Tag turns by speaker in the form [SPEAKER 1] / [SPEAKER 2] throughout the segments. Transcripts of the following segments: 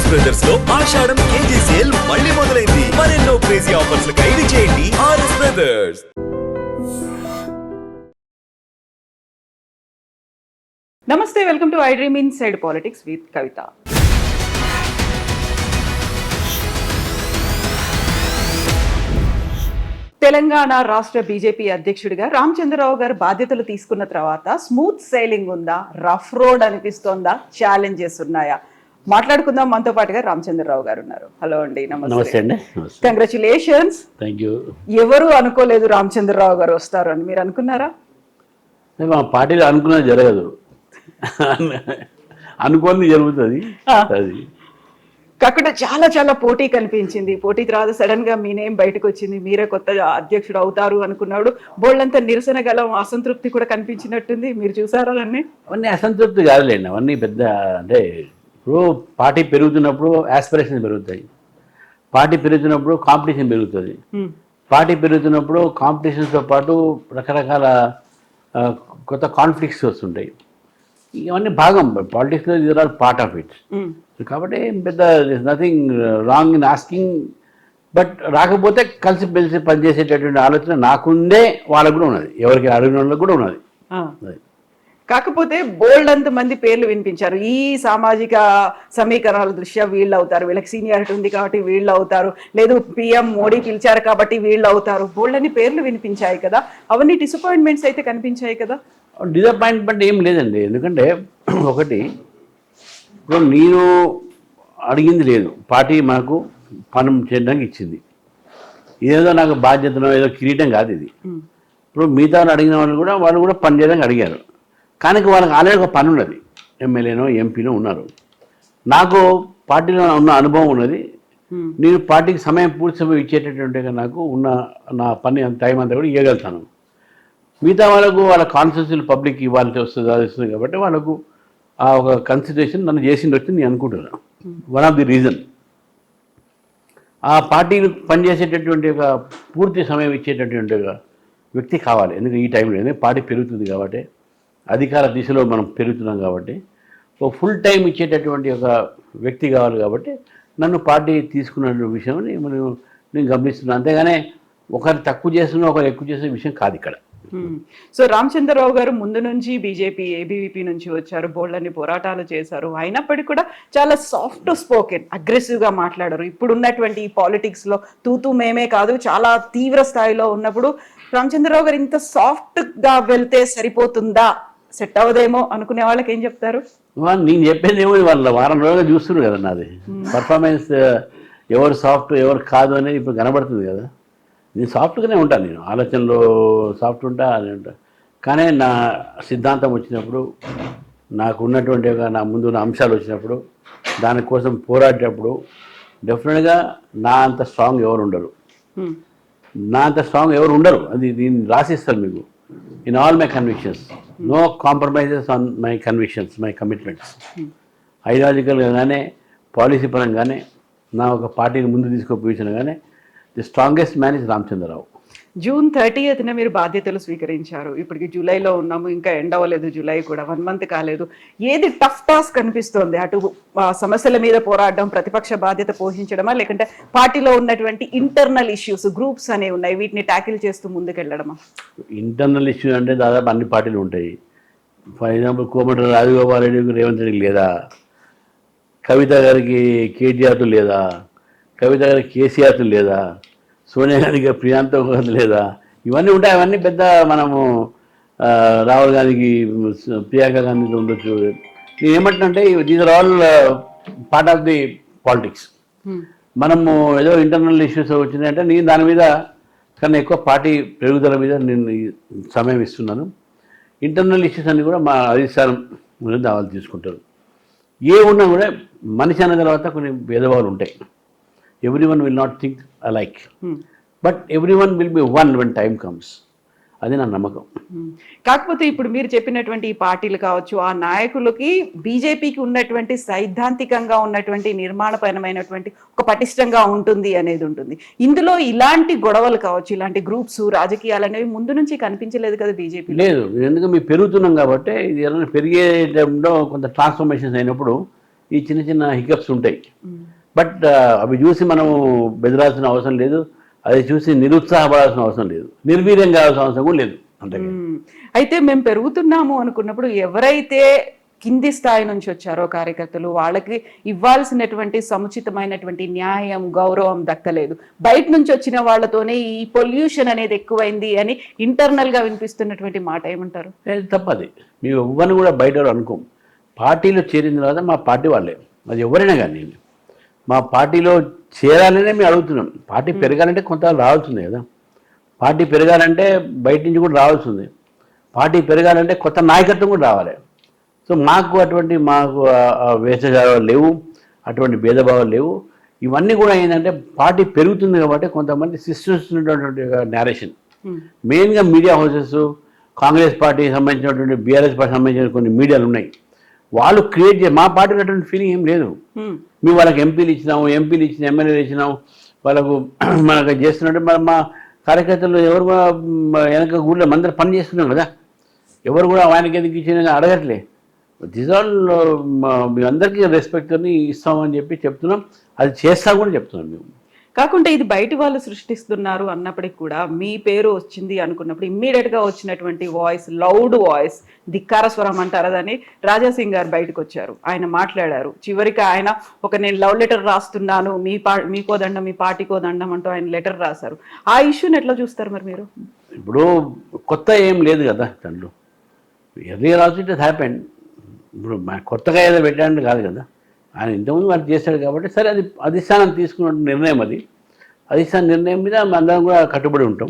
[SPEAKER 1] RS brothers లో ఆషాఢం KG sale మళ్ళీ మొదలైంది. మరెన్నో క్రేజీ ఆఫర్స్ ఖైదీ చేయండి ఆర్ఎస్ బ్రదర్స్.
[SPEAKER 2] నమస్తే, welcome to iDream inside politics with Kavitha. Telangana రాష్ట్ర బీజేపీ అధ్యక్షుడిగా రామచంద్రరావు గారు బాధ్యతలు తీసుకున్న తర్వాత స్మూత్ సైలింగ్ ఉందా, రఫ్ రోడ్ అనిపిస్తోందా, ఛాలెంజెస్ ఉన్నాయా? మాట్లాడుకుందాం. మనతో పాటుగా రామచంద్రరావు గారు ఉన్నారు. హలో అండి.
[SPEAKER 3] నమస్తే అండి.
[SPEAKER 2] కంగ్రాచులేషన్స్.
[SPEAKER 3] Thank you.
[SPEAKER 2] ఎవరు అనుకోలేదు రామచంద్రరావు గారు వస్తారు అని, మీరు అనుకున్నారా?
[SPEAKER 3] మా పార్టీలో అనుకున్నది జరగదు, అనుకోని జరుగుతుంది. అది
[SPEAKER 2] కాకుండా చాలా చాలా పోటీ కనిపించింది. పోటీ తర్వాత సడన్ గా మీ నేమ్ బయటకు వచ్చింది, మీరే కొత్త అధ్యక్షుడు అవుతారు అనుకున్నాడు. బోల్డంతా నిరసన గల అసంతృప్తి కూడా కనిపించినట్టుంది. మీరు చూసారా అన్నీ?
[SPEAKER 3] అవన్నీ అసంతృప్తి కాదులేండి, అవన్నీ పెద్ద అంటే ఇప్పుడు పార్టీ పెరుగుతున్నప్పుడు ఆస్పిరేషన్ పెరుగుతాయి, పార్టీ పెరుగుతున్నప్పుడు కాంపిటీషన్ పెరుగుతుంది, పార్టీ పెరుగుతున్నప్పుడు కాంపిటీషన్స్తో పాటు రకరకాల కొత్త కాన్ఫ్లిక్ట్స్ వస్తుంటాయి. ఇవన్నీ భాగం పాలిటిక్స్లో, ఇది ఆర్ పార్ట్ ఆఫ్ ఇట్. కాబట్టి పెద్ద nothing wrong in asking, but రాకపోతే కలిసి మెలిసి పనిచేసేటటువంటి ఆలోచన నాకుందే, వాళ్ళకు కూడా ఉన్నది, ఎవరికి అడిగిన వాళ్ళకి కూడా ఉన్నది.
[SPEAKER 2] కాకపోతే బోల్డ్ అంత మంది పేర్లు వినిపించారు. ఈ సామాజిక సమీకరణాల దృష్ట్యా వీళ్ళు అవుతారు, వీళ్ళకి సీనియారిటీ ఉంది కాబట్టి వీళ్ళు అవుతారు, లేదు పిఎం మోడీ పిలిచారు కాబట్టి వీళ్ళు అవుతారు, బోల్డ్ అని పేర్లు వినిపించాయి కదా. అవన్నీ డిసప్పాయింట్మెంట్స్ అయితే కనిపించాయి కదా.
[SPEAKER 3] డిసప్పాయింట్మెంట్ ఏం లేదండి, ఎందుకంటే ఒకటి ఇప్పుడు నేను అడిగింది లేదు, పార్టీ మనకు పని చేయడానికి ఇచ్చింది, ఏదో నాకు బాధ్యతను ఏదో కిరీటం కాదు ఇది. ఇప్పుడు మిగతా అడిగిన వాళ్ళు కూడా పని చేయడానికి అడిగారు, కానీ వాళ్ళకి ఆల్రెడీ ఒక పని ఉన్నది, ఎమ్మెల్యేనో ఎంపీనో ఉన్నారు. నాకు పార్టీలో ఉన్న అనుభవం ఉన్నది, నేను పార్టీకి సమయం పూర్తి సమయం ఇచ్చేటటువంటి నాకు ఉన్న నా పని టైం అంతా కూడా ఇవ్వగలుగుతాను. మిగతా వాళ్ళకు వాళ్ళ కాన్స్టిట్యూన్సీ పబ్లిక్ ఇవ్వాల్సి వస్తుంది, అది వస్తుంది కాబట్టి వాళ్ళకు ఆ ఒక కన్సిడరేషన్ నన్ను చేసింది వచ్చి నేను అనుకుంటున్నాను. వన్ ఆఫ్ ది రీజన్ ఆ పార్టీని పనిచేసేటటువంటి ఒక పూర్తి సమయం ఇచ్చేటటువంటి ఒక వ్యక్తి కావాలి. ఎందుకంటే ఈ టైంలో ఎందుకంటే పార్టీ పెరుగుతుంది కాబట్టి, అధికార దిశలో మనం పెరుగుతున్నాం కాబట్టి ఒక ఫుల్ టైం ఇచ్చేటటువంటి ఒక వ్యక్తి కావాలి. కాబట్టి నన్ను పార్టీ తీసుకున్న విషయం నేను గమనిస్తున్నాను. అంతేగానే ఒకరు తక్కువ చేస్తున్నా ఒకరు ఎక్కువ చేసే విషయం కాదు ఇక్కడ.
[SPEAKER 2] సో రామచంద్రరావు గారు ముందు నుంచి బీజేపీ ఏబీవీపీ నుంచి వచ్చారు, బోల్డన్ని పోరాటాలు చేశారు. అయినప్పటికీ కూడా చాలా సాఫ్ట్ స్పోకెన్, అగ్రెసివ్గా మాట్లాడారు. ఇప్పుడు ఉన్నటువంటి ఈ పాలిటిక్స్లో తూతూ మేమే కాదు, చాలా తీవ్ర స్థాయిలో ఉన్నప్పుడు రామచంద్రరావు గారు ఇంత సాఫ్ట్గా వెళ్తే సరిపోతుందా, సెట్ అవ్వదేమో అనుకునే వాళ్ళకి ఏం చెప్తారు?
[SPEAKER 3] నేను చెప్పేది ఏమో, వాళ్ళ వారం రోజులుగా చూస్తున్నారు కదా నాది పర్ఫార్మెన్స్, ఎవరు సాఫ్ట్ ఎవరు కాదు అనేది ఇప్పుడు కనబడుతుంది కదా. నేను సాఫ్ట్గానే ఉంటాను, నేను ఆలోచనలో సాఫ్ట్ ఉంటా అని ఉంటా. కానీ నా సిద్ధాంతం వచ్చినప్పుడు, నాకు ఉన్నటువంటి నా ముందు ఉన్న అంశాలు వచ్చినప్పుడు, దానికోసం పోరాడేటప్పుడు డెఫినెట్గా నా అంత స్ట్రాంగ్ ఎవరు ఉండరు, అది నేను రాసిస్తాను మీకు. In all my convictions, no compromises on my convictions, my commitments. ఐడియాలజికల్గా కానీ పాలసీ పరంగానే నా ఒక పార్టీని ముందు తీసుకుపోయించిన కానీ the strongest man is Ramachandra Rao.
[SPEAKER 2] June 30th మీరు బాధ్యతలు స్వీకరించారు. ఇప్పటికి జూలైలో ఉన్నాము, ఇంకా ఎండ్ అవ్వలేదు, జూలై కూడా 1 month కాలేదు. ఏది టఫ్ టాస్క్ అనిపిస్తోంది? అటు సమస్యల మీద పోరాడడం, ప్రతిపక్ష బాధ్యత పోషించడమా, లేకుంటే పార్టీలో ఉన్నటువంటి ఇంటర్నల్ ఇష్యూస్, గ్రూప్స్ అనేవి ఉన్నాయి, వీటిని ట్యాకిల్ చేస్తూ ముందుకెళ్ళడమా?
[SPEAKER 3] ఇంటర్నల్ ఇష్యూ అంటే దాదాపు అన్ని పార్టీలు ఉంటాయి. ఫర్ ఎగ్జాంపుల్ కోమటి రాజగోపాల్ రెడ్డికి రేవంత్ రెడ్డికి లేదా, కవిత గారికి కేటీఆర్ లేదా, కవిత గారికి కేసీఆర్ లేదా, సోనియా గాంధీకి ప్రియాంక లేదా, ఇవన్నీ ఉంటాయి. అవన్నీ పెద్ద మనము రాహుల్ గాంధీకి ప్రియాంక గాంధీతో ఉండొచ్చు. నేను ఏమంటున్నంటే these are all part of the politics. మనము ఏదో ఇంటర్నల్ ఇష్యూస్ వచ్చినాయంటే నేను దాని మీద కన్నా ఎక్కువ పార్టీ పెరుగుదల మీద నేను సమయం ఇస్తున్నాను. ఇంటర్నల్ ఇష్యూస్ అన్నీ కూడా మా అధిష్టానం దావాలు తీసుకుంటారు. ఏ ఉన్నా కూడా మనిషి అన్న తర్వాత కొన్ని భేదభావాలు ఉంటాయి. Everyone will not think alike, but everyone will be one when time comes. అది నా నమ్మకం.
[SPEAKER 2] కాకపోతే ఇప్పుడు మీరు చెప్పినటువంటి ఈ పార్టీలు కావచ్చు, ఆ నాయకులకి బీజేపీకి ఉన్నటువంటి సైద్ధాంతికంగా ఉన్నటువంటి నిర్మాణపరమైనటువంటి ఒక పటిష్టంగా ఉంటుంది అనేది ఉంటుంది. ఇందులో ఇలాంటి గొడవలు కావచ్చు, ఇలాంటి గ్రూప్స్, రాజకీయాలు అనేవి ముందు నుంచి కనిపించలేదు కదా బీజేపీ?
[SPEAKER 3] లేదు, ఎందుకంటే మేము పెరుగుతున్నాం కాబట్టి ఇది పెరిగే టైంలో కొంత ట్రాన్స్ఫర్మేషన్స్ అయినప్పుడు ఈ చిన్న చిన్న హికప్స్ ఉంటాయి. బట్ అవి చూసి మనం బెదరాల్సిన అవసరం లేదు, అది చూసి నిరుత్సాహపడాల్సిన అవసరం లేదు, నిర్వీర్యం కావాల్సిన అవసరం కూడా లేదు. అంతే.
[SPEAKER 2] అయితే మేము పెరుగుతున్నాము అనుకున్నప్పుడు ఎవరైతే కింది స్థాయి నుంచి వచ్చారో కార్యకర్తలు, వాళ్ళకి ఇవ్వాల్సినటువంటి సముచితమైనటువంటి న్యాయం, గౌరవం దక్కలేదు. బయట నుంచి వచ్చిన వాళ్ళతోనే ఈ పొల్యూషన్ అనేది ఎక్కువైంది అని ఇంటర్నల్ గా వినిపిస్తున్నటువంటి మాట ఏమంటారు?
[SPEAKER 3] తప్పది. మేము ఎవ్వరిని కూడా బయట అనుకోం. పార్టీలో చేరిన తర్వాత మా పార్టీ వాళ్ళే, అది ఎవరైనా కానీ మా పార్టీలో చేరాలనే మేము అడుగుతున్నాం. పార్టీ పెరగాలంటే కొంత రావాల్సిందే కదా. పార్టీ పెరగాలంటే బయట నుంచి కూడా రావాల్సింది. పార్టీ పెరగాలంటే కొత్త నాయకత్వం కూడా రావాలి. సో మాకు వేషజాలు లేవు, అటువంటి భేదభావాలు లేవు. ఇవన్నీ కూడా ఏంటంటే పార్టీ పెరుగుతుంది కాబట్టి కొంతమంది సిస్టమ్స్ ఉన్నటువంటి నేరేషన్, మెయిన్గా మీడియా హౌసెస్, కాంగ్రెస్ పార్టీకి సంబంధించినటువంటి బీఆర్ఎస్ పార్టీకి సంబంధించిన కొన్ని మీడియాలు ఉన్నాయి. వాళ్ళు క్రియేట్ మా పార్టీలో అటువంటి ఫీలింగ్ ఏం లేదు. మేము వాళ్ళకి ఎంపీలు ఇచ్చినాము, ఎమ్మెల్యేలు ఇచ్చినాము, వాళ్ళకు మనకు చేస్తున్నట్టు మా కార్యకర్తలు ఎవరు కూడా వెనక ఊళ్ళో అందరూ పని చేస్తున్నాం కదా. ఎవరు కూడా ఆయనకి ఎందుకు ఇచ్చిన అడగట్లే. దిస్ ఆల్ మీ అందరికీ రెస్పెక్ట్ని ఇస్తామని చెప్తున్నాం. అది చేస్తా కూడా చెప్తున్నాం మేము.
[SPEAKER 2] కాకుంటే ఇది బయటి వాళ్ళు సృష్టిస్తున్నారు అన్నప్పటికీ కూడా మీ పేరు వచ్చింది అనుకున్నప్పుడు ఇమ్మీడియట్ గా వచ్చినటువంటి వాయిస్, లౌడ్ వాయిస్, ధిక్కార స్వరం అంటారు, దాన్ని రాజాసింగ్ గారు బయటకు వచ్చారు, ఆయన మాట్లాడారు. చివరికి ఆయన నేను లవ్ లెటర్ రాస్తున్నాను, మీకో దండం, మీ పార్టీకో దండం అంటూ ఆయన లెటర్ రాశారు. ఆ ఇష్యూని ఎట్లా చూస్తారు మరి మీరు?
[SPEAKER 3] ఇప్పుడు కొత్త ఏం లేదు కదా దాంట్లో. Early also it has happened. ఇప్పుడు కొత్తగా ఏదో పెట్టాలని కాదు కదా, ఆయన ఇంతకుముందు వారు చేశాడు కాబట్టి సరే, అది అధిష్టానం తీసుకున్న నిర్ణయం. అధిష్టాన నిర్ణయం మీద అందరం కూడా కట్టుబడి ఉంటాం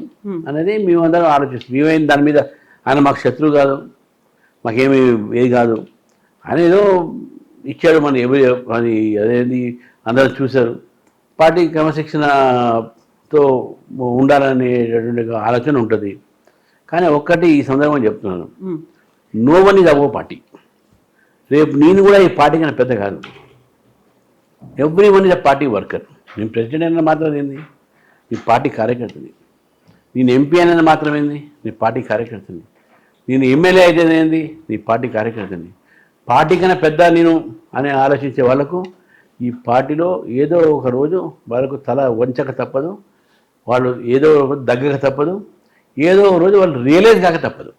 [SPEAKER 3] అనేది మేమందరం ఆలోచిస్తాం. మేమైనా దాని మీద ఆయన మాకు శత్రువు కాదు, మాకేమి ఏది కాదు. ఆయన ఏదో ఇచ్చాడు, అది అదేది అందరూ చూశారు. పార్టీ క్రమశిక్షణతో ఉండాలనేటటువంటి ఆలోచన ఉంటుంది. కానీ ఒక్కటి ఈ సందర్భంగా చెప్తున్నాను, no one is above party. రేపు నేను కూడా ఈ పార్టీ కన్నా పెద్ద కాదు. Every one is a party worker. నేను ప్రెసిడెంట్ అయినా మాత్రం ఏంది, నీ పార్టీ కార్యకర్తని. నేను ఎంపీ అయినా మాత్రం ఏంది, నీ పార్టీ కార్యకర్తని. నేను ఎమ్మెల్యే అయితే ఏంది, నీ పార్టీ కార్యకర్తని. పార్టీ కన్నా పెద్ద నేను అని ఆలోచించే వాళ్ళకు ఈ పార్టీలో ఏదో ఒక రోజు వాళ్ళకు తల వంచక తప్పదు, వాళ్ళు ఏదో దగ్గక తప్పదు, ఏదో ఒక రోజు వాళ్ళు రియలైజ్ కాక తప్పదు.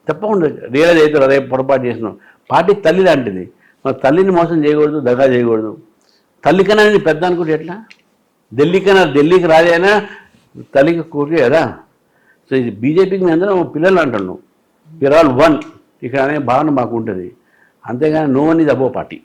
[SPEAKER 3] తప్పకుండా రియలైజ్ అవుతారు, అదే పొరపాటు చేసినాం. పార్టీ తల్లి లాంటిది, మన తల్లిని మోసం చేయకూడదు, దగా చేయకూడదు. తల్లి కన్నా నేను పెద్ద అనుకుంటే ఎట్లా? ఢిల్లీకి రాజైనా తల్లికి కూర్చే కదా. సో ఇది బీజేపీకి మేము అందరం పిల్లలు అంటున్నాం. వీఆర్ ఆల్ వన్ ఇక్కడ అనే భావన మాకు ఉంటుంది. అంతేగాని no one is above party.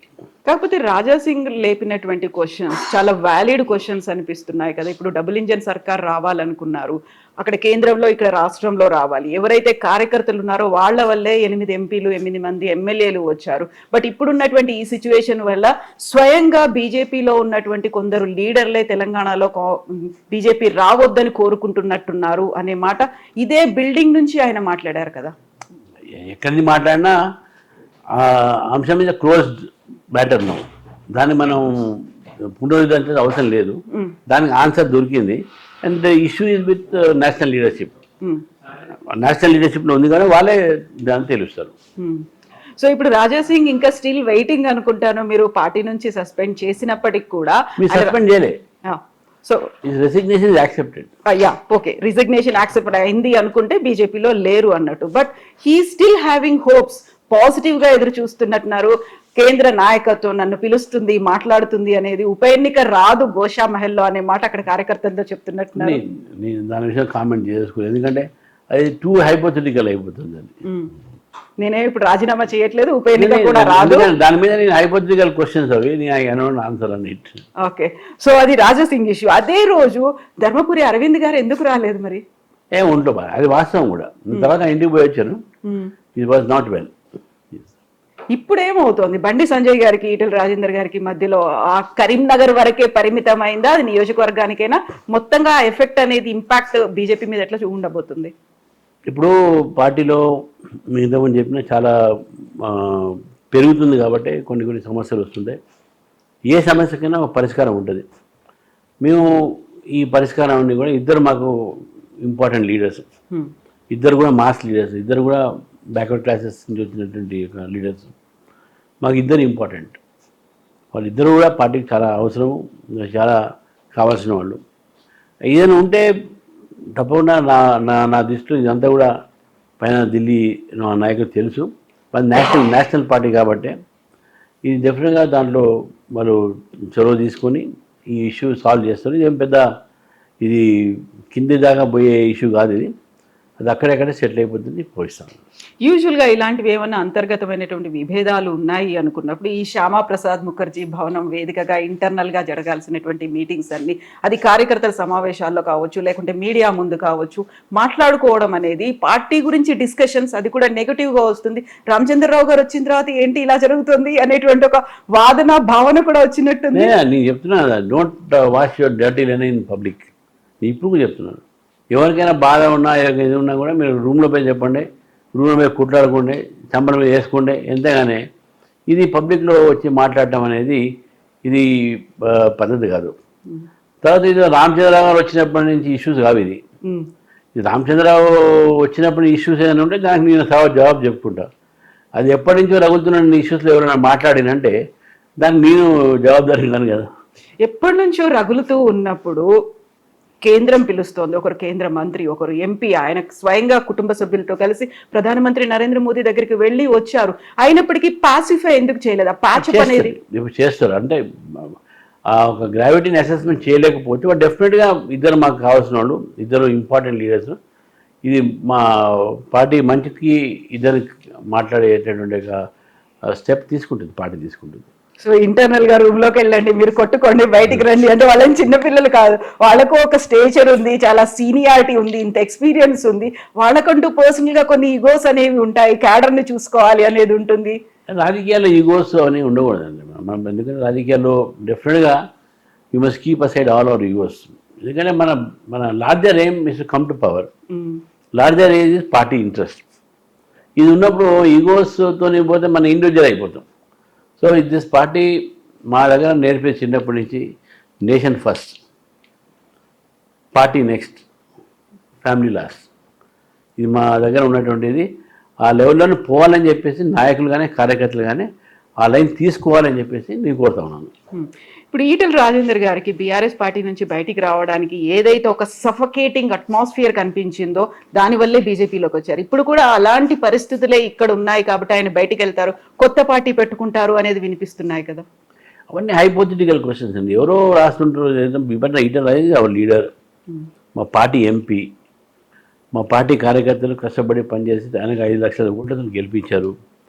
[SPEAKER 2] కాకపోతే రాజాసింగ్ లేపినటువంటి క్వశ్చన్స్ చాలా వ్యాలిడ్ క్వశ్చన్స్ అనిపిస్తున్నాయి కదా. ఇప్పుడు డబుల్ ఇంజన్ సర్కార్ రావాలనుకున్నారు, అక్కడ కేంద్రంలో ఇక్కడ రాష్ట్రంలో రావాలి. ఎవరైతే కార్యకర్తలు ఉన్నారో వాళ్ళ వల్లే 8 ఎంపీలు 8 మంది ఎమ్మెల్యేలు వచ్చారు. బట్ ఇప్పుడున్నటువంటి ఈ సిచ్యువేషన్ వల్ల స్వయంగా బీజేపీలో ఉన్నటువంటి కొందరు లీడర్లే తెలంగాణలో బీజేపీ రావద్దని కోరుకుంటున్నట్టున్నారు అనే మాట ఇదే బిల్డింగ్ నుంచి ఆయన మాట్లాడారు కదా.
[SPEAKER 3] ఎక్కడి మాట్లాడినా అంశం మీద క్లోజ్డ్ మ్యాటర్ నో, దాన్ని మనం పునరుద్ధరించే అవసరం లేదు. దానికి ఆన్సర్ దొరికింది. And the issue is with national leadership. National లీడర్షిప్లో ఉంది కానీ వాళ్ళే దాన్ని తెలుస్తారు.
[SPEAKER 2] సో ఇప్పుడు రాజాసింగ్ ఇంకా స్టిల్ వెయిటింగ్ అనుకుంటాను. మీరు పార్టీ నుంచి సస్పెండ్ చేసినప్పటికి కూడా
[SPEAKER 3] సస్పెండ్ చేయలే.
[SPEAKER 2] So
[SPEAKER 3] resignation is accepted.
[SPEAKER 2] Okay, resignation accept అయింది అనుకుంటే బీజేపీలో లేరు అన్నట్టు. But he still having hopes, positive గా ఎదురు చూస్తున్నట్టున్నారు. కేంద్ర నాయకత్వం నన్ను పిలుస్తుంది, మాట్లాడుతుంది అనేది, ఉప ఎన్నిక రాదు గోషా మహల్లో అనే మాట అక్కడ కార్యకర్తలతో చెప్తున్నట్టున్నారు.
[SPEAKER 3] నేను దాని విషయం కామెంట్ చేసుకోలేదు, ఎందుకంటే అది టూ హైపోథెటికల్ అయిపోతుంది.
[SPEAKER 2] నేనే ఇప్పుడు రాజీనామా చేయట్లేదు, ఉప ఎన్నిక కూడా రాదు,
[SPEAKER 3] దాని మీద నేను హైపోథెటికల్ క్వశ్చన్స్ అవి నేను ఆన్సర్ అని.
[SPEAKER 2] ఓకే, సో అది రాజాసింగ్ ఇష్యూ. అదే రోజు ధర్మపురి అరవింద్ గారు ఎందుకు రాలేదు మరి?
[SPEAKER 3] ఉంటుంది, అది వాస్తవం కూడా. తర్వాత ఇంటికి పోయి వచ్చాను, ఇట్ వాజ్ నాట్ వెల్.
[SPEAKER 2] ఇప్పుడు ఏమవుతోంది? బండి సంజయ్ గారికి, ఈటెల రాజేందర్ గారికి మధ్యలో ఆ కరీంనగర్ వరకే పరిమితమైందా? అది నియోజకవర్గానికైనా మొత్తంగా ఎఫెక్ట్ అనేది, ఇంపాక్ట్ బీజేపీ మీద ఎట్లా ఉండబోతుంది?
[SPEAKER 3] ఇప్పుడు పార్టీలో మిగతామని చెప్పినా చాలా పెరుగుతుంది కాబట్టి కొన్ని సమస్యలు వస్తుంటాయి. ఏ సమస్యకైనా ఒక పరిష్కారం ఉంటుంది. మేము ఈ పరిష్కారాన్ని కూడా ఇద్దరు మాకు ఇంపార్టెంట్ లీడర్స్, ఇద్దరు కూడా మాస్ లీడర్స్, ఇద్దరు కూడా బ్యాక్వర్డ్ క్లాసెస్ నుంచి వచ్చినటువంటి లీడర్స్, మాకు ఇద్దరు ఇంపార్టెంట్. వాళ్ళిద్దరూ కూడా పార్టీకి చాలా అవసరం, చాలా కావాల్సిన వాళ్ళు. ఏదైనా ఉంటే తప్పకుండా నా నా నా దృష్టిలో ఇదంతా కూడా పైన ఢిల్లీ నాయకులు తెలుసు, అది నేషనల్ పార్టీ కాబట్టి ఇది డెఫినెట్గా దాంట్లో వాళ్ళు చొరవ తీసుకొని ఈ ఇష్యూ సాల్వ్ చేస్తారు. ఇదేం పెద్ద ఇది కింది దాకా పోయే ఇష్యూ కాదు, ఇది అది అక్కడెక్కడే సెటిల్ అయిపోతుంది, పోయిస్తాను.
[SPEAKER 2] యూజువల్గా ఇలాంటివి ఏమైనా అంతర్గతమైనటువంటి విభేదాలు ఉన్నాయి అనుకున్నప్పుడు ఈ శ్యామా ప్రసాద్ ముఖర్జీ భవనం వేదికగా ఇంటర్నల్గా జరగాల్సినటువంటి మీటింగ్స్ అన్ని, అది కార్యకర్తల సమావేశాల్లో కావచ్చు, లేకుంటే మీడియా ముందు కావచ్చు, మాట్లాడుకోవడం అనేది పార్టీ గురించి డిస్కషన్స్, అది కూడా నెగటివ్గా వస్తుంది. రామచంద్రరావు గారు వచ్చిన తర్వాత ఏంటి ఇలా జరుగుతుంది అనేటువంటి ఒక వాదన భావన కూడా వచ్చినట్టుంది.
[SPEAKER 3] నేను చెప్తున్నా, don't wash your dirty line in public. ఇప్పుడు చెప్తున్నాను, ఎవరికైనా బాధ ఉన్నా ఏది ఉన్నా కూడా మీరు రూమ్లో పోయి చెప్పండి, రూమ్లో పోయి కుట్లాడుకోండి, చంపల మీద వేసుకోండి, ఎంతగానే ఇది పబ్లిక్లో వచ్చి మాట్లాడటం అనేది ఇది పద్ధతి కాదు. తర్వాత ఇది రామచంద్రరావు గారు వచ్చినప్పటి నుంచి ఇష్యూస్ కావు, ఇది రామచంద్రరావు వచ్చినప్పుడు ఇష్యూస్ ఏదైనా ఉంటే దానికి నేను జవాబు చెప్పుకుంటా. అది ఎప్పటి నుంచో రగులుతున్న ఇష్యూస్లో ఎవరైనా మాట్లాడినంటే దానికి నేను జవాబుదారీ ఉన్నాను కదా.
[SPEAKER 2] ఎప్పటి నుంచో రగులుతూ ఉన్నప్పుడు కేంద్రం పిలుస్తోంది, ఒకరు కేంద్ర మంత్రి, ఒకరు ఎంపీ, ఆయన స్వయంగా కుటుంబ సభ్యులతో కలిసి ప్రధానమంత్రి నరేంద్ర మోదీ దగ్గరికి వెళ్ళి వచ్చారు. అయినప్పటికీ పాసిఫై ఎందుకు చేయలేదు? ఆ ప్యాచప్ అనేది
[SPEAKER 3] ఇప్పుడు చేస్తారు అంటే ఒక గ్రావిటీని అసెస్మెంట్ చేయలేకపోతే వాళ్ళు డెఫినెట్గా ఇద్దరు మాకు కావాల్సిన వాళ్ళు, ఇద్దరు ఇంపార్టెంట్ లీడర్స్, ఇది మా పార్టీ మంచికి ఇద్దరు మాట్లాడేటటువంటి స్టెప్ తీసుకుంటుంది, పార్టీ తీసుకుంటుంది.
[SPEAKER 2] సో ఇంటర్నల్ గా రూమ్ లోకి వెళ్ళండి, మీరు కొట్టుకోండి, బయటికి రండి అంటే వాళ్ళని చిన్నపిల్లలు కాదు, వాళ్ళకు ఒక స్టేచర్ ఉంది, చాలా సీనియారిటీ ఉంది, ఇంత ఎక్స్పీరియన్స్ ఉంది, వాళ్ళకంటూ పర్సనల్ గా కొన్ని ఈగోస్ అనేవి ఉంటాయి, క్యాడర్ ని చూసుకోవాలి అనేది ఉంటుంది.
[SPEAKER 3] రాజకీయాల్లో ఈగోస్ అనేవి ఉండకూడదండి మనం, ఎందుకంటే రాజకీయాల్లో డెఫినెట్గా you must keep aside all our egos. ఎందుకంటే మన larger aim is to come to power, larger age is party interest. ఇది ఉన్నప్పుడు ఈగోస్తో పోతే మన ఇండివిజువల్ అయిపోతాం. సో దిస్ పార్టీ మా దగ్గర నేర్పే చిన్నప్పటి నుంచి nation first, party next, family last, ఇది మా దగ్గర ఉన్నటువంటిది. ఆ లెవెల్లోనే పోవాలని చెప్పేసి నాయకులు కానీ కార్యకర్తలు కానీ ఆ లైన్ తీసుకోవాలని చెప్పేసి నేను కోరుతా ఉన్నాను.
[SPEAKER 2] ఇప్పుడు ఈటెల రాజేందర్ గారికి బీఆర్ఎస్ పార్టీ నుంచి బయటికి రావడానికి ఏదైతే ఒక సఫకేటింగ్ అట్మాస్ఫియర్ కనిపించిందో దానివల్లే బీజేపీలోకి వచ్చారు. ఇప్పుడు కూడా అలాంటి పరిస్థితులే ఇక్కడ ఉన్నాయి కాబట్టి ఆయన బయటికి వెళ్తారు, కొత్త పార్టీ పెట్టుకుంటారు అనేది వినిపిస్తున్నాయి కదా.
[SPEAKER 3] అవన్నీ హైపోథెటికల్ క్వశ్చన్స్ అండి. ఎవరో రాస్తుంటారు. ఈటెల రాజేందర్ అవర్ లీడర్, మా పార్టీ ఎంపీ, మా పార్టీ కార్యకర్తలు కష్టపడి పనిచేసి ఆయనకు 5 లక్షల ఓట్లతో గెలిపించారు.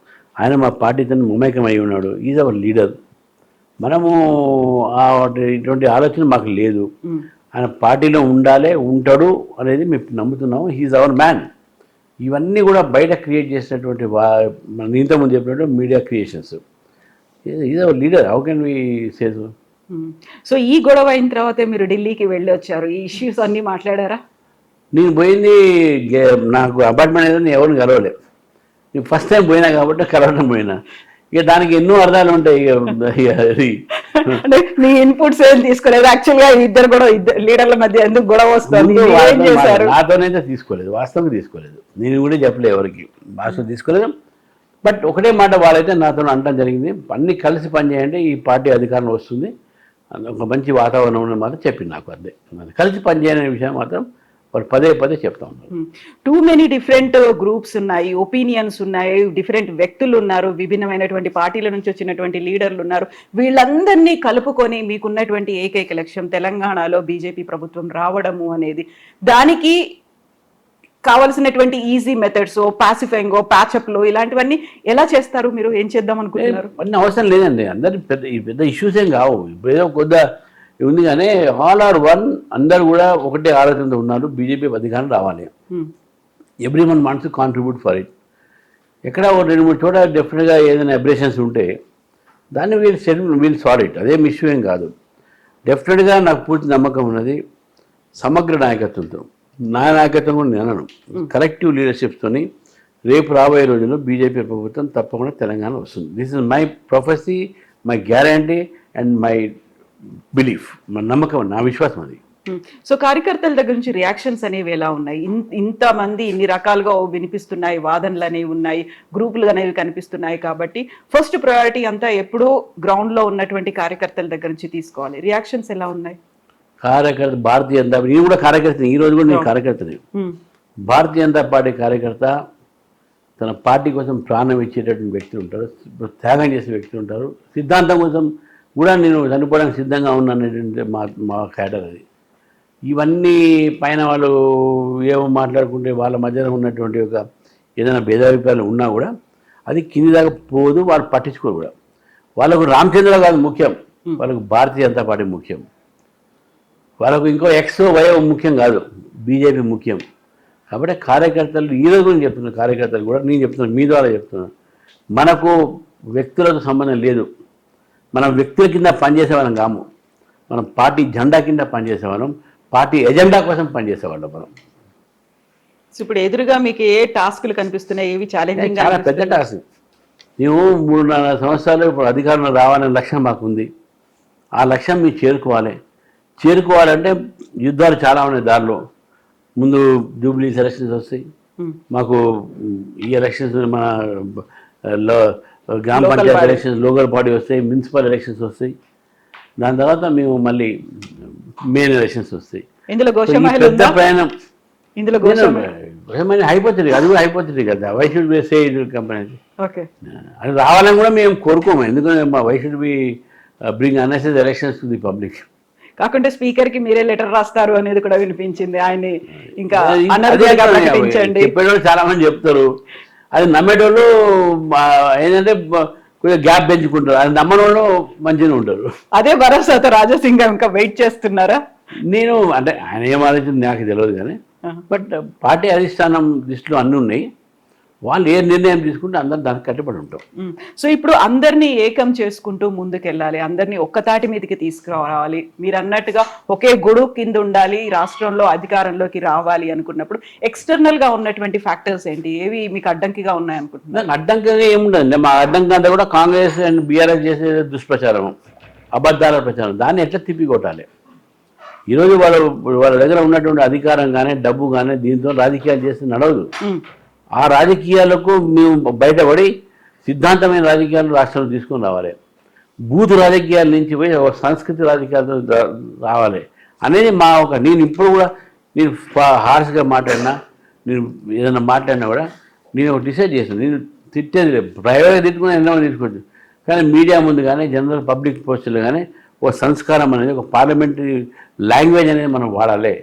[SPEAKER 3] ఆయన మా పార్టీతో మమేకం అయి ఉన్నాడు. Is our leader. మనము ఇటువంటి ఆలోచన మాకు లేదు. ఆయన పార్టీలో ఉంటాడు అనేది మేము నమ్ముతున్నాము. He is our man. ఇవన్నీ కూడా బయట క్రియేట్ చేసినటువంటి ఇంతకుముందు చెప్పినట్టు media creations. Is our leader. How can we say so?
[SPEAKER 2] So ఈ గొడవ అయిన తర్వాతే మీరు ఢిల్లీకి వెళ్ళి వచ్చారు, ఈ ఇష్యూస్ అన్నీ మాట్లాడారా?
[SPEAKER 3] నేను పోయింది నాకు అపార్ట్మెంట్ ఏదో నేను ఎవరిని కలవలేదు. నేను ఫస్ట్ టైం పోయినా కాబట్టి కలవడం పోయినా. ఇక దానికి ఎన్నో అర్థాలు ఉంటాయి.
[SPEAKER 2] అంటే మీ ఇన్పుట్స్ ఏం తీసుకోలేదు యాక్చువల్గా? ఇద్దరు కూడా లీడర్ల మధ్య ఎందుకు గొడవ వస్తుంది?
[SPEAKER 3] నాతోనైతే తీసుకోలేదు, వాస్తవంగా తీసుకోలేదు. నేను కూడా చెప్పలేదు ఎవరికి, వాస్తవం తీసుకోలేదు. బట్ ఒకటే మాట వాళ్ళైతే నాతో అనడం జరిగింది, అన్ని కలిసి పనిచేయండి, ఈ పార్టీ అధికారం వస్తుంది, ఒక మంచి వాతావరణం మాత్రం చెప్పింది నాకు. అదే కలిసి పనిచేయనే విషయం మాత్రం వాళ్ళు పదే చెప్తా ఉన్నారు.
[SPEAKER 2] టూ మెనీ డిఫరెంట్ గ్రూప్స్ ఉన్నాయి, ఒపీనియన్స్ ఉన్నాయి, డిఫరెంట్ వ్యక్తులు ఉన్నారు, విభిన్నమైనటువంటి పార్టీల నుంచి వచ్చినటువంటి లీడర్లు ఉన్నారు. వీళ్ళందరినీ కలుపుకొని మీకున్నటువంటి ఏకైక లక్ష్యం తెలంగాణలో బీజేపీ ప్రభుత్వం రావడము అనేది. దానికి కావాల్సినటువంటి ఈజీ మెథడ్స్, పాసిఫైంగ్, ప్యాచప్లో ఇలాంటివన్నీ ఎలా చేస్తారు? మీరు ఏం చేద్దాం అనుకుంటున్నారు?
[SPEAKER 3] అన్నీ అవసరం లేదండి. అందరు పెద్ద ఇష్యూస్ ఏం కావు. ఇప్పుడు ఏదో కొద్దిగా ఉంది కానీ ఆల్ ఆర్ వన్. అందరు కూడా ఒకటే ఆలోచనతో ఉన్నారు, బీజేపీ అధికారం రావాలి. Every one wants to contribute for it. ఎక్కడ 2-3 చోట డెఫినెట్గా ఏదైనా అబ్రేషన్స్ ఉంటే దాన్ని వీల్ సాల్వ్ ఇట్. అదేం ఇష్యూ ఏం కాదు. డెఫినెట్గా నాకు పూర్తి నమ్మకం ఉన్నది సమగ్ర నాయకత్వంతో. నా నాయకత్వం కూడా నేను అనను, కలెక్టివ్ లీడర్షిప్స్తో రేపు రాబోయే రోజుల్లో బీజేపీ ప్రభుత్వం తప్పకుండా తెలంగాణ వస్తుంది. This is my ప్రొఫెసీ, my guarantee and my belief. మన నమ్మకం, నా విశ్వాసం అది.
[SPEAKER 2] సో కార్యకర్తల దగ్గర నుంచి రియాక్షన్స్ అనేవి ఎలా ఉన్నాయి? ఇంతమంది ఇన్ని రకాలుగా వినిపిస్తున్నాయి, వాదనలు అనేవి ఉన్నాయి, గ్రూపులు అనేవి కనిపిస్తున్నాయి కాబట్టి ఫస్ట్ ప్రయారిటీ అంతా ఎప్పుడూ గ్రౌండ్ లో ఉన్నటువంటి కార్యకర్తల దగ్గర నుంచి తీసుకోవాలి. రియాక్షన్స్ ఎలా ఉన్నాయి?
[SPEAKER 3] కార్యకర్త భారతీయ జనతా నేను కూడా కార్యకర్తని, ఈ రోజు కూడా నేను కార్యకర్తని. భారతీయ జనతా పార్టీ కార్యకర్త తన పార్టీ కోసం ప్రాణం ఇచ్చేటటువంటి వ్యక్తులు ఉంటారు, త్యాగం చేసే వ్యక్తులు ఉంటారు. సిద్ధాంతం కోసం కూడా నేను చనిపోవడానికి సిద్ధంగా ఉన్నాననేటువంటి మా క్యాడర్ అది. ఇవన్నీ పైన వాళ్ళు ఏమో మాట్లాడుకుంటే వాళ్ళ మధ్యన ఉన్నటువంటి ఒక ఏదైనా భేదాభిప్రాయాలు ఉన్నా కూడా అది కింది దాకా పోదు, వాళ్ళు పట్టించుకోరు కూడా. వాళ్ళకు రామచంద్ర కాదు ముఖ్యం, వాళ్ళకు భారతీయ జనతా పార్టీ ముఖ్యం. వాళ్ళకు ఇంకో ఎక్సో వయో ముఖ్యం కాదు, బీజేపీ ముఖ్యం. కాబట్టి కార్యకర్తలు ఈరోజు కూడా చెప్తున్నారు, కార్యకర్తలు కూడా నేను చెప్తున్నాను, మీ ద్వారా చెప్తున్నాను, మనకు వ్యక్తులతో సంబంధం లేదు. మనం వ్యక్తుల కింద పనిచేసేవాళ్ళం కాము, మనం పార్టీ జెండా కింద పనిచేసేవాళ్ళం, పార్టీ ఎజెండా కోసం పనిచేసేవాళ్ళం మనం.
[SPEAKER 2] ఇప్పుడు ఎదురుగా మీకు ఏ టాస్క్లు కనిపిస్తున్నాయి? ఏవి ఛాలెంజింగ్?
[SPEAKER 3] చాలా పెద్ద టాస్క్. మేము 3-4 సంవత్సరాలు ఇప్పుడు అధికారంలో రావాలనే లక్ష్యం మాకుంది. ఆ లక్ష్యం మీరు చేరుకోవాలంటే యుద్ధాలు చాలా ఉన్నాయి దారిలో. ముందు జూబ్లీ ఎలక్షన్స్ వస్తాయి, మాకు ఈ ఎలక్షన్స్ మన గ్రామ పంచాయతీ ఎలక్షన్స్, లోకల్ బాడీ వస్తాయి, మున్సిపల్ ఎలక్షన్స్ వస్తాయి. దాని తర్వాత మేము మళ్ళీ మెయిన్ ఎలక్షన్స్ వస్తాయి. పెద్ద ప్రయాణం. హైపోతుంది, అది కూడా హైపోతుంది కదా. Why should be say company అది రావాలని కూడా మేము కోరుకోము. ఎందుకంటే మా why should be bring unnecessary elections to the public.
[SPEAKER 2] కాకుంటే స్పీకర్ కి మీరే లెటర్ రాస్తారు అనేది కూడా వినిపించింది. ఆయన ఇంకా
[SPEAKER 3] చెప్పేటోళ్ళు చాలా మంది చెప్తారు, అది నమ్మేటోళ్ళు ఏంటంటే కొంచెం గ్యాప్ పెంచుకుంటారు, అది నమ్మని వాళ్ళు మంచిగా ఉంటారు.
[SPEAKER 2] అదే భరోసాతో రాజాసింగ్ ఇంకా వెయిట్ చేస్తున్నారా?
[SPEAKER 3] నేను అంటే ఆయన ఏం ఆలోచించి నాకు తెలియదు కానీ, బట్ పార్టీ అధిష్టానం దృష్టిలో అన్నీ ఉన్నాయి. వాళ్ళు ఏ నిర్ణయం తీసుకుంటే అందరు దానికి కట్టుబడి ఉంటాం.
[SPEAKER 2] సో ఇప్పుడు అందరినీ ఏకం చేసుకుంటూ ముందుకెళ్ళాలి, అందరినీ ఒక్కతాటి మీదకి తీసుకురావాలి. మీరు అన్నట్టుగా ఒకే గొడుగు కింద ఉండాలి, రాష్ట్రంలో అధికారంలోకి రావాలి అనుకున్నప్పుడు ఎక్స్టర్నల్ గా ఉన్నటువంటి ఫ్యాక్టర్స్ ఏంటి? ఏవి మీకు అడ్డంకిగా ఉన్నాయి అనుకుంటున్నారు?
[SPEAKER 3] అడ్డంకిగా ఏముండదండి. మా అడ్డంకి అంతా కూడా కాంగ్రెస్ అండ్ బీఆర్ఎస్ చేసే దుష్ప్రచారం, అబద్ధాల ప్రచారం. దాన్ని ఎట్లా తిప్పికొట్టాలి? ఈరోజు వాళ్ళ దగ్గర ఉన్నటువంటి అధికారం కానీ డబ్బు కానీ దీంతో రాజకీయాలు చేస్తే నడవదు. ఆ రాజకీయాలకు మేము బయటపడి సిద్ధాంతమైన రాజకీయాలు రాష్ట్రంలో తీసుకొని రావాలి. బూత్ రాజకీయాల నుంచి పోయి ఒక సంస్కృతి రాజకీయాలతో రావాలి అనేది మా నేను ఇప్పుడు కూడా నేను హార్ష్గా మాట్లాడినా, నేను ఏదైనా మాట్లాడినా కూడా నేను ఒక డిసైడ్ చేస్తాను. నేను తిట్టేది లేదు, ప్రైవేట్గా తిట్టుకుని ఎన్నో తీసుకోవచ్చు, కానీ మీడియా ముందు కానీ జనరల్ పబ్లిక్ పోస్టులు కానీ ఒక సంస్కారం అనేది, ఒక పార్లమెంటరీ లాంగ్వేజ్ అనేది మనం వాడాలి.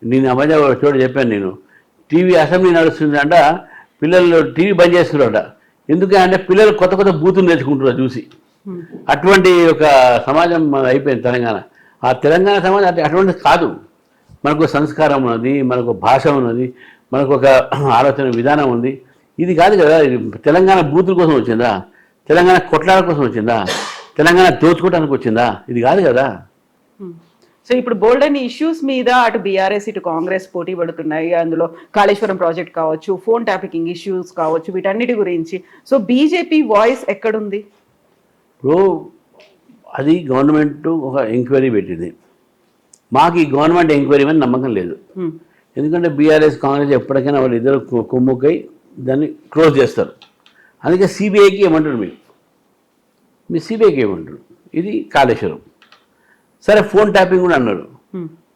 [SPEAKER 3] నేను ఆ మధ్య ఒక చోట చెప్పాను, నేను టీవీ అసెంబ్లీ నడుస్తుందంట, పిల్లలు టీవీ బంద్ చేస్తున్నారట. ఎందుకంటే పిల్లలు కొత్త కొత్త బూతులు నేర్చుకుంటున్నారు చూసి. అటువంటి ఒక సమాజం అయిపోయింది తెలంగాణ. ఆ తెలంగాణ సమాజం అటువంటిది కాదు. మనకు సంస్కారం ఉన్నది, మనకు భాష ఉన్నది, మనకు ఒక ఆలోచన విధానం ఉంది. ఇది కాదు కదా. తెలంగాణ బూతుల కోసం వచ్చిందా? తెలంగాణ కొట్లాడ కోసం వచ్చిందా? తెలంగాణ దోచుకోవడానికి వచ్చిందా? ఇది కాదు కదా.
[SPEAKER 2] సో ఇప్పుడు బోల్డ్ అని ఇష్యూస్ మీద అటు బీఆర్ఎస్ ఇటు కాంగ్రెస్ పోటీ పడుతున్నాయి. అందులో కాళేశ్వరం ప్రాజెక్ట్ కావచ్చు, ఫోన్ ట్యాపింగ్ ఇష్యూస్ కావచ్చు, వీటన్నిటి గురించి. సో బీజేపీ వాయిస్ ఎక్కడుంది?
[SPEAKER 3] ఇప్పుడు అది గవర్నమెంట్ ఒక ఎంక్వైరీ పెట్టింది. మాకు ఈ గవర్నమెంట్ ఎంక్వైరీ మీద నమ్మకం లేదు. ఎందుకంటే బీఆర్ఎస్ కాంగ్రెస్ ఎప్పటికైనా వాళ్ళు ఇద్దరు కొమ్ముకై దాన్ని క్లోజ్ చేస్తారు. అందుకే సిబిఐకి ఏమంటారు, మీ సిబిఐకి ఏమంటారు? ఇది కాళేశ్వరం సరే, ఫోన్ ట్యాపింగ్ కూడా అన్నారు.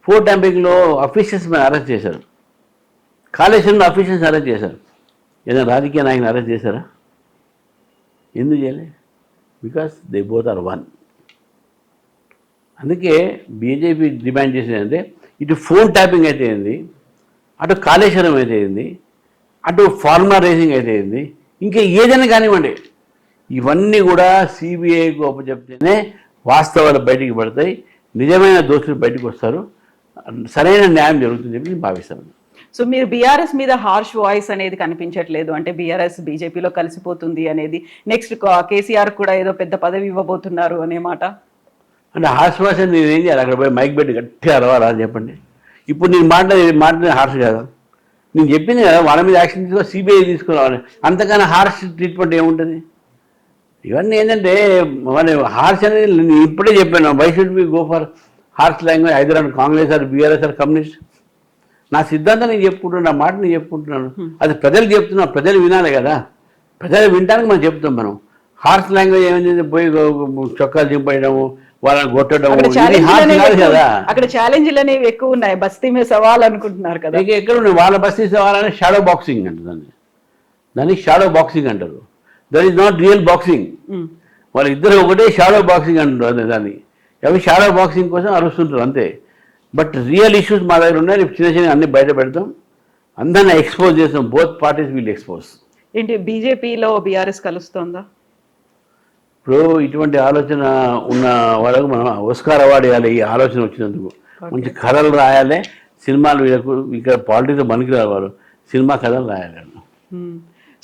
[SPEAKER 3] ఫోన్ ట్యాపింగ్లో అఫీషియల్స్ మీద అరెస్ట్ చేశారు, కాళేశ్వరంలో అఫీషియల్స్ అరెస్ట్ చేశారు. ఏదైనా రాజకీయ నాయకుని అరెస్ట్ చేశారా? ఎందుకు చేయలే? Because they both are one. అందుకే బీజేపీ డిమాండ్ చేసేది అంటే, ఇటు ఫోన్ ట్యాపింగ్ అయితే ఏంది, అటు కాళేశ్వరం అయితే ఏంది, అటు ఫార్మా రేసింగ్ అయితే ఏంది, ఇంకా ఏదైనా కానివ్వండి, ఇవన్నీ కూడా సిబిఐకి అప్పచెప్తేనే వాస్తవాలు బయటికి పడతాయి, నిజమైన దోషులు బయటకు వస్తారు, సరైన న్యాయం జరుగుతుంది చెప్పి నేను భావిస్తాను.
[SPEAKER 2] సో మీరు బీఆర్ఎస్ మీద హార్ష్ వాయిస్ అనేది కనిపించట్లేదు, అంటే బీఆర్ఎస్ బీజేపీలో కలిసిపోతుంది అనేది, నెక్స్ట్ కేసీఆర్ కూడా ఏదో పెద్ద పదవి ఇవ్వబోతున్నారు అనే మాట.
[SPEAKER 3] అంటే హార్ష్ వాయిస్ అని నేను ఏం చేయాలి? అక్కడ పోయి మైక్ పెట్టి గట్టిగా అరవాలా అని చెప్పండి. ఇప్పుడు నేను మాట్లాడే హార్ష్ కదా, నేను చెప్పింది కదా, వాళ్ళ మీద యాక్షన్ తీసుకో, సిబిఐ తీసుకురావాలి. అంతకన్నా హార్ష్ ట్రీట్మెంట్ ఏముంటుంది? ఇవన్నీ ఏంటంటే మన హార్ష్ అనేది నేను ఇప్పుడే చెప్పాను, why should be go for harsh language either on Congress or BRS or communist. నా సిద్ధాంతం నేను చెప్పుకుంటున్నాను, నా మాట నేను చెప్పుకుంటున్నాను. అది ప్రజలు చెప్తున్నా, ప్రజలు వినాలి కదా. ప్రజలు వినడానికి మనం చెప్తాం. మనం హార్ష్ లాంగ్వేజ్ ఏమైంది, పోయి చొక్కాలు చింపేయడము, వాళ్ళని కొట్టడం, ఇది హార్ష్ కాదు కదా.
[SPEAKER 2] అక్కడ ఛాలెంజ్లు అనేవి ఎక్కువ ఉన్నాయి. బస్తీ మీద సవాల్ అనుకుంటున్నారు కదా.
[SPEAKER 3] ఎక్కడ ఉన్నాయి వాళ్ళ బస్తీ సవాల్? షాడో బాక్సింగ్ అంటారు దాన్ని షాడో బాక్సింగ్ అంటారు. That is not real boxing. వాళ్ళిద్దరు ఒకటే షాడో బాక్సింగ్ అంటారు. అదే దాన్ని అవి షాడో బాక్సింగ్ కోసం అరుస్తుంటారు అంతే. బట్ రియల్ ఇష్యూస్ మా దగ్గర ఉన్నాయి. చిన్న చిన్న అన్ని బయట పెడతాం, అందరినీ ఎక్స్పోజ్ చేస్తాం. Both parties will expose.
[SPEAKER 2] ఏంటి బీజేపీలో బీఆర్ఎస్ కలుస్తోందా?
[SPEAKER 3] ఇప్పుడు ఇటువంటి ఆలోచన ఉన్న వాళ్ళకు మనం ఆస్కార్ అవార్డు ఇవ్వాలి. ఈ ఆలోచన వచ్చినందుకు మంచి కథలు రాయాలి. సినిమాలు వీళ్ళకు ఇక్కడ పాలిటిక్స్ మనకి రావాలి, సినిమా కథలు రాయాలి.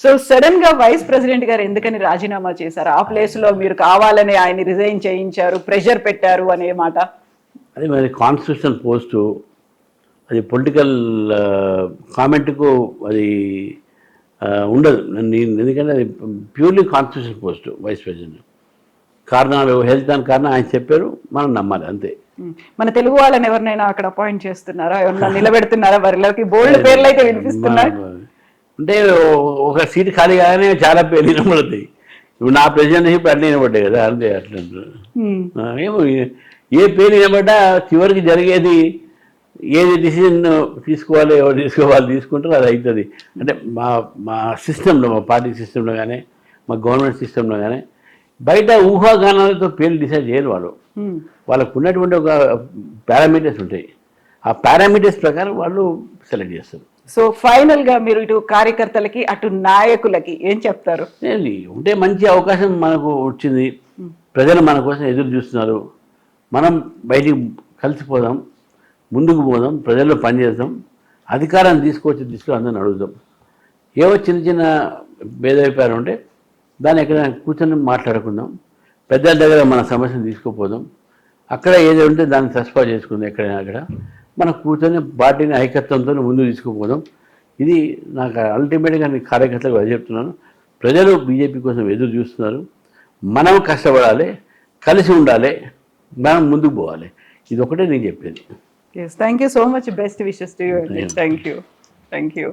[SPEAKER 2] సో సడన్ గా వైస్ ప్రెసిడెంట్ గారు ఎందుకని రాజీనామా చేశారు? ఆ ప్లేస్ లో మీరు కావాలని ఆయన రిజైన్ చేయించారు, ప్రెషర్ పెట్టారు అనే మాట.
[SPEAKER 3] అది మరి కాన్స్టిట్యూషనల్ పోస్టు, అది పొలిటికల్ కామెంట్కు అది ఉండదు. ఎందుకంటే అది purely constitutional post vice president. కారణాలు హెల్త్ దాని కారణం ఆయన చెప్పారు, మనం నమ్మాలి అంతే.
[SPEAKER 2] మన తెలుగు వాళ్ళని ఎవరినైనా అక్కడ అపాయింట్ చేస్తున్నారా, ఎవరన్నా నిలబెడుతున్నారా? వారిలోకి బోల్డ్ పేర్లు అయితే వినిపిస్తున్నాయి.
[SPEAKER 3] అంటే ఒక సీట్ ఖాళీ కాగానే చాలా పేర్లు వినబడతాయి. ఇప్పుడు నా ప్రెసిడెంట్షిప్ అట్లా వినబడ్డాయి కదా, అంతే. అట్లా ఏమో ఏ పేరు వినబడ్డా చివరికి జరిగేది ఏది డిసిజన్ తీసుకోవాలి, ఎవరు తీసుకోవాలి తీసుకుంటారో అది అవుతుంది. అంటే మా సిస్టంలో, మా పార్టీ సిస్టంలో కానీ, మా గవర్నమెంట్ సిస్టంలో కానీ బయట ఊహాగానాలతో పేర్లు డిసైడ్ చేయరు వాళ్ళు. వాళ్ళకు ఉన్నటువంటి ఒక పారామీటర్స్ ఉంటాయి. ఆ పారామీటర్స్ ప్రకారం వాళ్ళు సెలెక్ట్ చేస్తారు.
[SPEAKER 2] సో ఫైనల్ గా మీరు ఇటు కార్యకర్తలకి అటు నాయకులకి ఏం చెప్తారు?
[SPEAKER 3] ఉంటే మంచి అవకాశం మనకు వచ్చింది, ప్రజలు మన కోసం ఎదురు చూస్తున్నారు. మనం బయటికి కలిసిపోదాం, ముందుకు పోదాం, ప్రజల్లో పనిచేద్దాం, అధికారాన్ని తీసుకొచ్చే దిశలో అందరిని అడుగుదాం. ఏవో చిన్న చిన్న భేదాభిప్రాయాలు ఉంటే దాన్ని ఎక్కడైనా కూర్చొని మాట్లాడుకుందాం. పెద్దల దగ్గర మన సమస్యను తీసుకుపోదాం. అక్కడ ఏదో ఉంటే దాన్ని సస్పా చేసుకుందాం. ఎక్కడైనా అక్కడ మనం కూర్చొని పార్టీని ఐకత్వంతో ముందుకు తీసుకుపోదాం. ఇది నాకు అల్టిమేట్గా నేను కార్యకర్తలకు అది చెప్తున్నాను. ప్రజలు బీజేపీ కోసం ఎదురు చూస్తున్నారు. మనం కష్టపడాలి, కలిసి ఉండాలి, మనం ముందుకు పోవాలి. ఇది ఒకటే నేను చెప్పేది.
[SPEAKER 2] Yes, thank you so much. Best wishes to you. Thank you.